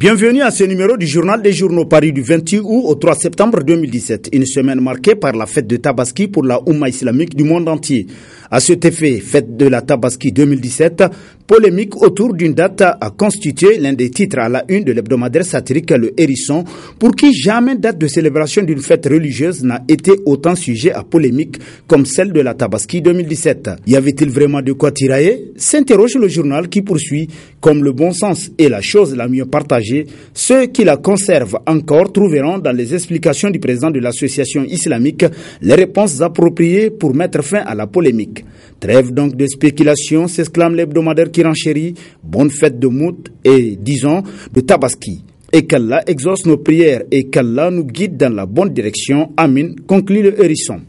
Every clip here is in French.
Bienvenue à ce numéro du Journal des Journaux paru du 28 août au 3 septembre 2017, une semaine marquée par la fête de Tabaski pour la Oumma islamique du monde entier. À cet effet, fête de la Tabaski 2017, polémique autour d'une date a constitué l'un des titres à la une de l'hebdomadaire satirique Le Hérisson, pour qui jamais date de célébration d'une fête religieuse n'a été autant sujet à polémique comme celle de la Tabaski 2017. Y avait-il vraiment de quoi tirailler? S'interroge le journal qui poursuit, comme le bon sens est la chose la mieux partagée, ceux qui la conservent encore trouveront dans les explications du président de l'association islamique les réponses appropriées pour mettre fin à la polémique. Trêve donc de spéculation, s'exclame l'hebdomadaire qui renchérit. Bonne fête de Mout et, disons, de Tabaski. Et qu'Allah exauce nos prières et qu'Allah nous guide dans la bonne direction. Amin, conclut le Hérisson.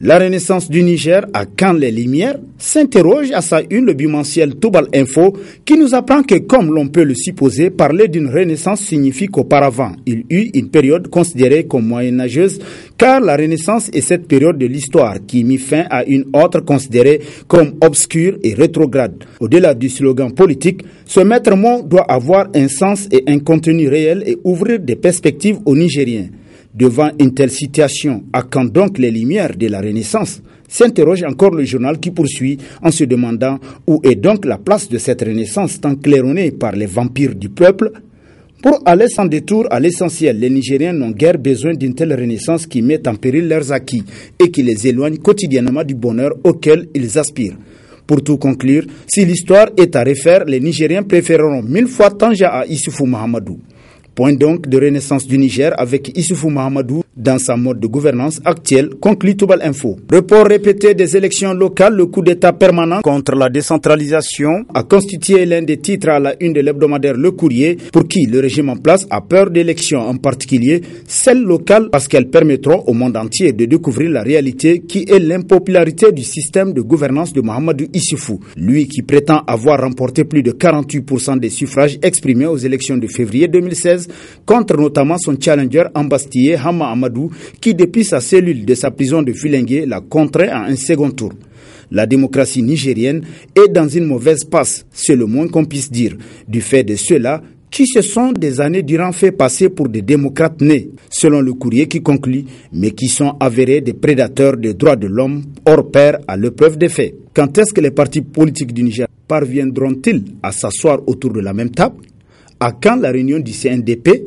La renaissance du Niger à quand les Lumières s'interroge à sa une le bimensuel Toubal Info qui nous apprend que, comme l'on peut le supposer, parler d'une renaissance signifie qu'auparavant, il eut une période considérée comme moyenâgeuse, car la renaissance est cette période de l'histoire qui mit fin à une autre considérée comme obscure et rétrograde. Au-delà du slogan politique, ce maître mot doit avoir un sens et un contenu réel et ouvrir des perspectives aux Nigériens. Devant une telle situation, à quand donc les lumières de la Renaissance? S'interroge encore le journal qui poursuit en se demandant où est donc la place de cette Renaissance tant claironnée par les vampires du peuple. Pour aller sans détour à l'essentiel, les Nigériens n'ont guère besoin d'une telle Renaissance qui mette en péril leurs acquis et qui les éloigne quotidiennement du bonheur auquel ils aspirent. Pour tout conclure, si l'histoire est à refaire, les Nigériens préféreront 1000 fois Tanja à Issoufou Mahamadou. Point donc de renaissance du Niger avec Issoufou Mahamadou dans sa mode de gouvernance actuelle, conclut Toubal Info. Report répété des élections locales, le coup d'état permanent contre la décentralisation a constitué l'un des titres à la une de l'hebdomadaire Le Courrier, pour qui le régime en place a peur d'élections, en particulier celles locales, parce qu'elles permettront au monde entier de découvrir la réalité qui est l'impopularité du système de gouvernance de Mahamadou Issoufou, lui qui prétend avoir remporté plus de 48% des suffrages exprimés aux élections de février 2016, contre notamment son challenger embastillé Hama Amadou, qui depuis sa cellule de sa prison de Filengue l'a contraint à un second tour. La démocratie nigérienne est dans une mauvaise passe, c'est le moins qu'on puisse dire, du fait de ceux-là qui se sont des années durant fait passer pour des démocrates nés, selon le Courrier qui conclut, mais qui sont avérés des prédateurs des droits de l'homme hors pair à l'épreuve des faits. Quand est-ce que les partis politiques du Niger parviendront-ils à s'asseoir autour de la même table? À quand la réunion du CNDP?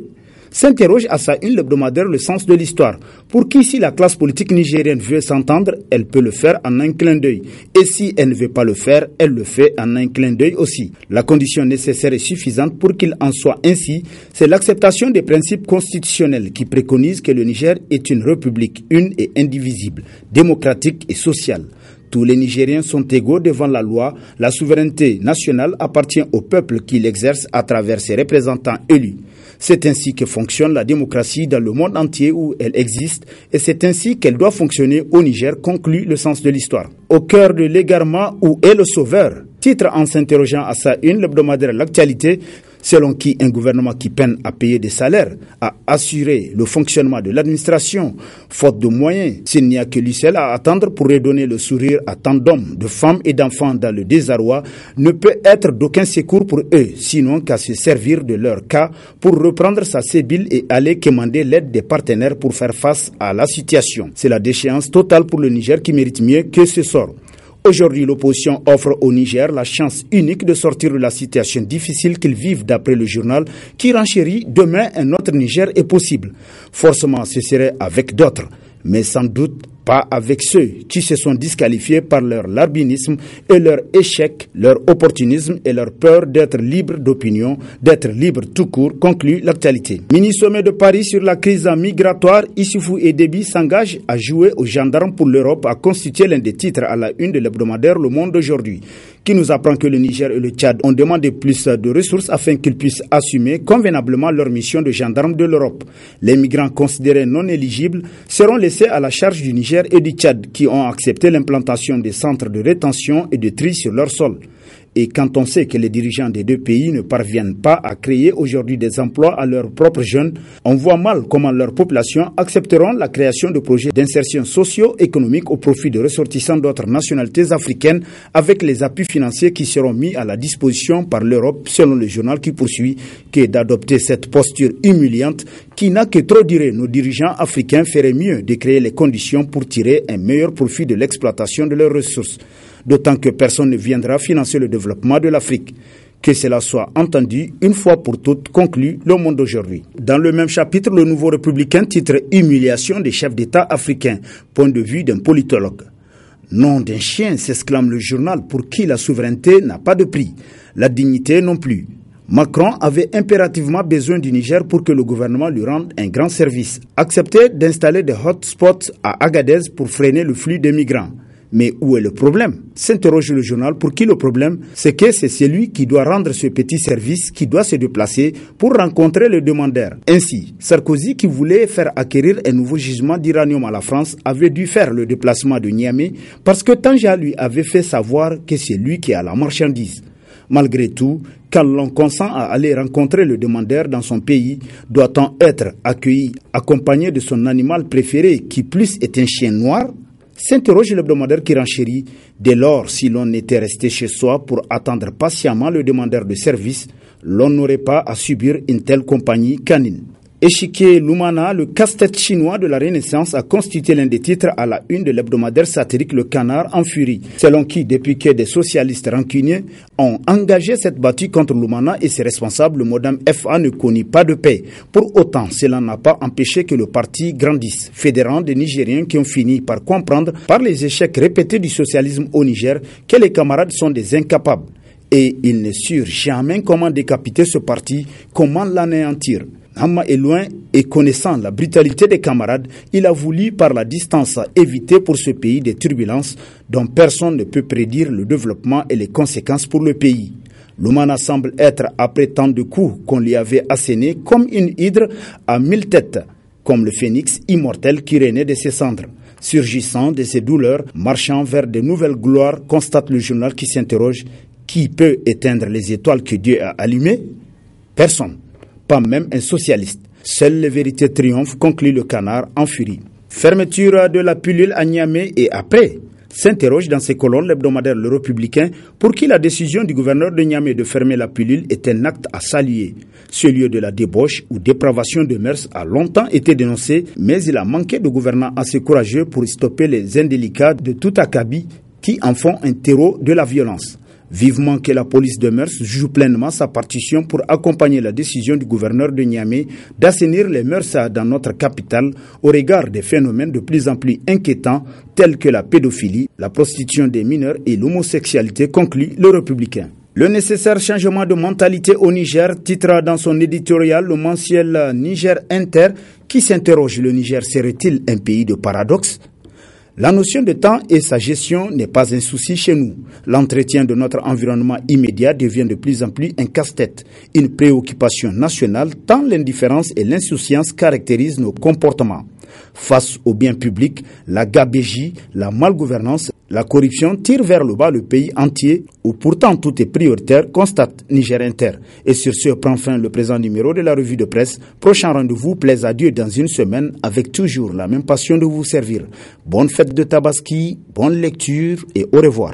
S'interroge à sa une l'hebdomadaire Le Sens de l'Histoire, pour qui si la classe politique nigérienne veut s'entendre, elle peut le faire en un clin d'œil. Et si elle ne veut pas le faire, elle le fait en un clin d'œil aussi. La condition nécessaire et suffisante pour qu'il en soit ainsi, c'est l'acceptation des principes constitutionnels qui préconisent que le Niger est une république une et indivisible, démocratique et sociale. Tous les Nigériens sont égaux devant la loi. La souveraineté nationale appartient au peuple qui l'exerce à travers ses représentants élus. C'est ainsi que fonctionne la démocratie dans le monde entier où elle existe et c'est ainsi qu'elle doit fonctionner au Niger, conclut Le Sens de l'Histoire. Au cœur de l'égarement, où est le sauveur? Titre en s'interrogeant à sa une l'hebdomadaire L'Actualité, selon qui un gouvernement qui peine à payer des salaires, à assurer le fonctionnement de l'administration, faute de moyens, s'il n'y a que lui seul à attendre pour redonner le sourire à tant d'hommes, de femmes et d'enfants dans le désarroi, ne peut être d'aucun secours pour eux, sinon qu'à se servir de leur cas pour reprendre sa sébile et aller quémander l'aide des partenaires pour faire face à la situation. C'est la déchéance totale pour le Niger qui mérite mieux que ce sort. Aujourd'hui, l'opposition offre au Niger la chance unique de sortir de la situation difficile qu'ils vivent d'après le journal qui renchérit. Demain, un autre Niger est possible. Forcément, ce serait avec d'autres, mais sans doute pas avec ceux qui se sont disqualifiés par leur larbinisme et leur échec, leur opportunisme et leur peur d'être libres d'opinion, d'être libres tout court, conclut L'Actualité. Mini-sommet de Paris sur la crise migratoire, Issoufou et Déby s'engagent à jouer aux gendarmes pour l'Europe, a constitué l'un des titres à la une de l'hebdomadaire Le Monde d'aujourd'hui, qui nous apprend que le Niger et le Tchad ont demandé plus de ressources afin qu'ils puissent assumer convenablement leur mission de gendarmes de l'Europe. Les migrants considérés non éligibles seront laissés à la charge du Niger et du Tchad qui ont accepté l'implantation des centres de rétention et de tri sur leur sol. Et quand on sait que les dirigeants des deux pays ne parviennent pas à créer aujourd'hui des emplois à leurs propres jeunes, on voit mal comment leurs populations accepteront la création de projets d'insertion socio-économique au profit de ressortissants d'autres nationalités africaines avec les appuis financiers qui seront mis à la disposition par l'Europe, selon le journal qui poursuit que d'adopter cette posture humiliante qui n'a que trop duré. Nos dirigeants africains feraient mieux de créer les conditions pour tirer un meilleur profit de l'exploitation de leurs ressources. D'autant que personne ne viendra financer le développement de l'Afrique. Que cela soit entendu une fois pour toutes, conclut Le Monde aujourd'hui. Dans le même chapitre, le Nouveau Républicain titre « Humiliation des chefs d'État africains », point de vue d'un politologue. Nom d'un chien, s'exclame le journal, pour qui la souveraineté n'a pas de prix, la dignité non plus. Macron avait impérativement besoin du Niger pour que le gouvernement lui rende un grand service. Accepter d'installer des hotspots à Agadez pour freiner le flux des migrants. Mais où est le problème? S'interroge le journal, pour qui le problème? C'est que c'est celui qui doit rendre ce petit service qui doit se déplacer pour rencontrer le demandeur. Ainsi, Sarkozy, qui voulait faire acquérir un nouveau gisement d'uranium à la France, avait dû faire le déplacement de Niamey parce que Tanja lui avait fait savoir que c'est lui qui a la marchandise. Malgré tout, quand l'on consent à aller rencontrer le demandeur dans son pays, doit-on être accueilli, accompagné de son animal préféré, qui plus est un chien noir? S'interroge l'hebdomadaire qui renchérit. Dès lors, si l'on était resté chez soi pour attendre patiemment le demandeur de service, l'on n'aurait pas à subir une telle compagnie canine. Échiquier Lumana, le casse-tête chinois de la Renaissance, a constitué l'un des titres à la une de l'hebdomadaire satirique Le Canard en furie, selon qui, depuis que des socialistes rancuniers ont engagé cette battue contre Lumana et ses responsables, le modem FA ne connaît pas de paix. Pour autant, cela n'a pas empêché que le parti grandisse, fédérant des Nigériens qui ont fini par comprendre, par les échecs répétés du socialisme au Niger, que les camarades sont des incapables. Et ils ne surent jamais comment décapiter ce parti, comment l'anéantir. Hamma est loin et connaissant la brutalité des camarades, il a voulu par la distance éviter pour ce pays des turbulences dont personne ne peut prédire le développement et les conséquences pour le pays. Lumana semble être, après tant de coups qu'on lui avait assénés, comme une hydre à 1000 têtes, comme le phénix immortel qui renaît de ses cendres. Surgissant de ses douleurs, marchant vers de nouvelles gloires, constate le journal qui s'interroge: qui peut éteindre les étoiles que Dieu a allumées? Personne. Pas même un socialiste. Seule les vérités triomphent, conclut Le Canard en furie. Fermeture de la pilule à Niamey et après, s'interroge dans ses colonnes l'hebdomadaire Le Républicain, pour qui la décision du gouverneur de Niamey de fermer la pilule est un acte à saluer. Ce lieu de la débauche ou dépravation de mœurs a longtemps été dénoncé, mais il a manqué de gouvernants assez courageux pour stopper les indélicats de tout acabit qui en font un terreau de la violence. Vivement que la police de mœurs joue pleinement sa partition pour accompagner la décision du gouverneur de Niamey d'assainir les mœurs dans notre capitale au regard des phénomènes de plus en plus inquiétants tels que la pédophilie, la prostitution des mineurs et l'homosexualité, conclut Le Républicain. Le nécessaire changement de mentalité au Niger, titre dans son éditorial le mensuel Niger Inter, qui s'interroge: le Niger serait-il un pays de paradoxes? La notion de temps et sa gestion n'est pas un souci chez nous. L'entretien de notre environnement immédiat devient de plus en plus un casse-tête, une préoccupation nationale tant l'indifférence et l'insouciance caractérisent nos comportements. Face au bien public, la gabégie, la malgouvernance, la corruption tirent vers le bas le pays entier où pourtant tout est prioritaire, constate Niger Inter. Et sur ce prend fin le présent numéro de la revue de presse. Prochain rendez-vous, plaise à Dieu, dans une semaine, avec toujours la même passion de vous servir. Bonne fête de Tabaski, bonne lecture et au revoir.